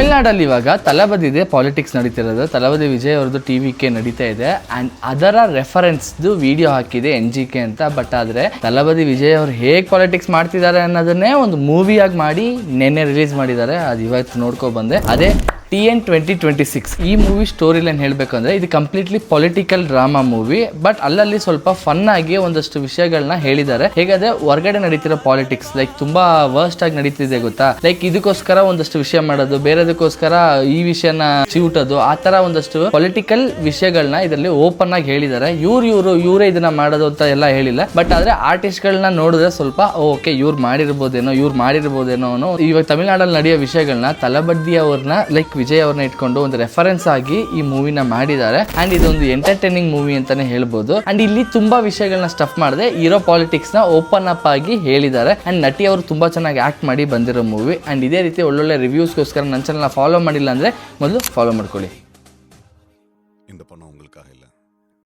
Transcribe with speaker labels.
Speaker 1: ತಮಿಳ್ನಾಡಲ್ಲಿ ಇವಾಗ ತಲಬದಿದೆ ಪಾಲಿಟಿಕ್ಸ್ ನಡೀತಿರೋದು. ತಲಬದಿ ವಿಜಯ್ ಅವ್ರದ್ದು TVK ನಡೀತಾ ಇದೆ ಆ್ಯಂಡ್ ಅದರ ರೆಫರೆನ್ಸ್ದು ವಿಡಿಯೋ ಹಾಕಿದೆ NGK ಅಂತ. ಬಟ್ ಆದರೆ ತಲಬದಿ ವಿಜಯ್ ಅವ್ರು ಹೇಗೆ ಪಾಲಿಟಿಕ್ಸ್ ಮಾಡ್ತಿದ್ದಾರೆ ಅನ್ನೋದನ್ನೇ ಒಂದು ಮೂವಿಯಾಗಿ ಮಾಡಿ ನೆನ್ನೆ ರಿಲೀಸ್ ಮಾಡಿದ್ದಾರೆ. ಅದು ಇವತ್ತು ನೋಡ್ಕೊ ಬಂದೆ. ಅದೇ TN 2026 ಈ ಮೂವಿ ಸ್ಟೋರಿ ಲೈನ್ ಹೇಳಬೇಕಂದ್ರೆ ಇದು completely political drama movie. But ಅಲ್ಲಲ್ಲಿ ಸ್ವಲ್ಪ ಫನ್ ಆಗಿ ಒಂದಷ್ಟು ವಿಷಯಗಳನ್ನ ಹೇಳಿದ್ದಾರೆ. ಹೇಗಾದ್ರೆ ಹೊರಗಡೆ ನಡೀತಿರೋ ಪಾಲಿಟಿಕ್ಸ್ ಲೈಕ್ ತುಂಬಾ ವರ್ಸ್ಟ್ ಆಗಿ ನಡೀತಿದೆ ಗೊತ್ತಾ. ಲೈಕ್ ಇದಕ್ಕೋಸ್ಕರ ಒಂದಷ್ಟು ವಿಷಯ ಮಾಡೋದು, ಬೇರೆದಕ್ಕೋಸ್ಕರ ಈ ವಿಷಯನ ಚಿವುಟೋದು, ಆ ತರ ಒಂದಷ್ಟು ಪೊಲಿಟಿಕಲ್ ವಿಷಯಗಳನ್ನ ಇದರಲ್ಲಿ ಓಪನ್ ಆಗಿ ಹೇಳಿದ್ದಾರೆ. ಇವರೇ ಇದನ್ನ ಮಾಡೋದು ಅಂತ ಎಲ್ಲ ಹೇಳಿಲ್ಲ. ಬಟ್ ಆದ್ರೆ ಆರ್ಟಿಸ್ಟ್ಗಳನ್ನ ನೋಡಿದ್ರೆ ಸ್ವಲ್ಪ ಓಕೆ ಇವ್ರು ಮಾಡಿರ್ಬೋದೇನೋ ಅನ್ನೋ ಇವಾಗ ತಮಿಳ್ನಾಡಲ್ಲಿ ನಡೆಯೋ ವಿಷಯಗಳನ್ನ ತಲಬದಿ ಅವ್ರನ್ನ ಲೈಕ್ ವಿಜಯ್ ಅವ್ರನ್ನ ಇಟ್ಕೊಂಡು ಒಂದು ರೆಫರೆನ್ಸ್ ಆಗಿ ಈ ಮೂವಿನ ಮಾಡಿದ್ದಾರೆ. ಅಂಡ್ ಇದೊಂದು ಎಂಟರ್ಟೈನಿಂಗ್ ಮೂವಿ ಅಂತಾನೆ ಹೇಳ್ಬೋದು. ಅಂಡ್ ಇಲ್ಲಿ ತುಂಬಾ ವಿಷಯಗಳನ್ನ ಸ್ಟಫ್ ಮಾಡದೆ ಇರೋ ಪಾಲಿಟಿಕ್ಸ್ ನ ಓಪನ್ ಅಪ್ ಆಗಿ ಹೇಳಿದ್ದಾರೆ. ಅಂಡ್ ನಟಿ ಅವರು ತುಂಬಾ ಚೆನ್ನಾಗಿ ಆಕ್ಟ್ ಮಾಡಿ ಬಂದಿರೋ ಮೂವಿ. ಅಂಡ್ ಇದೇ ರೀತಿ ಒಳ್ಳೊಳ್ಳೆ ರಿವ್ಯೂಸ್ಗೋಸ್ಕರ ನನ್ನ ಚಾನಲ್ನ ಫಾಲೋ ಮಾಡಿಲ್ಲ ಅಂದ್ರೆ ಮೊದಲು ಫಾಲೋ ಮಾಡ್ಕೊಳ್ಳಿ.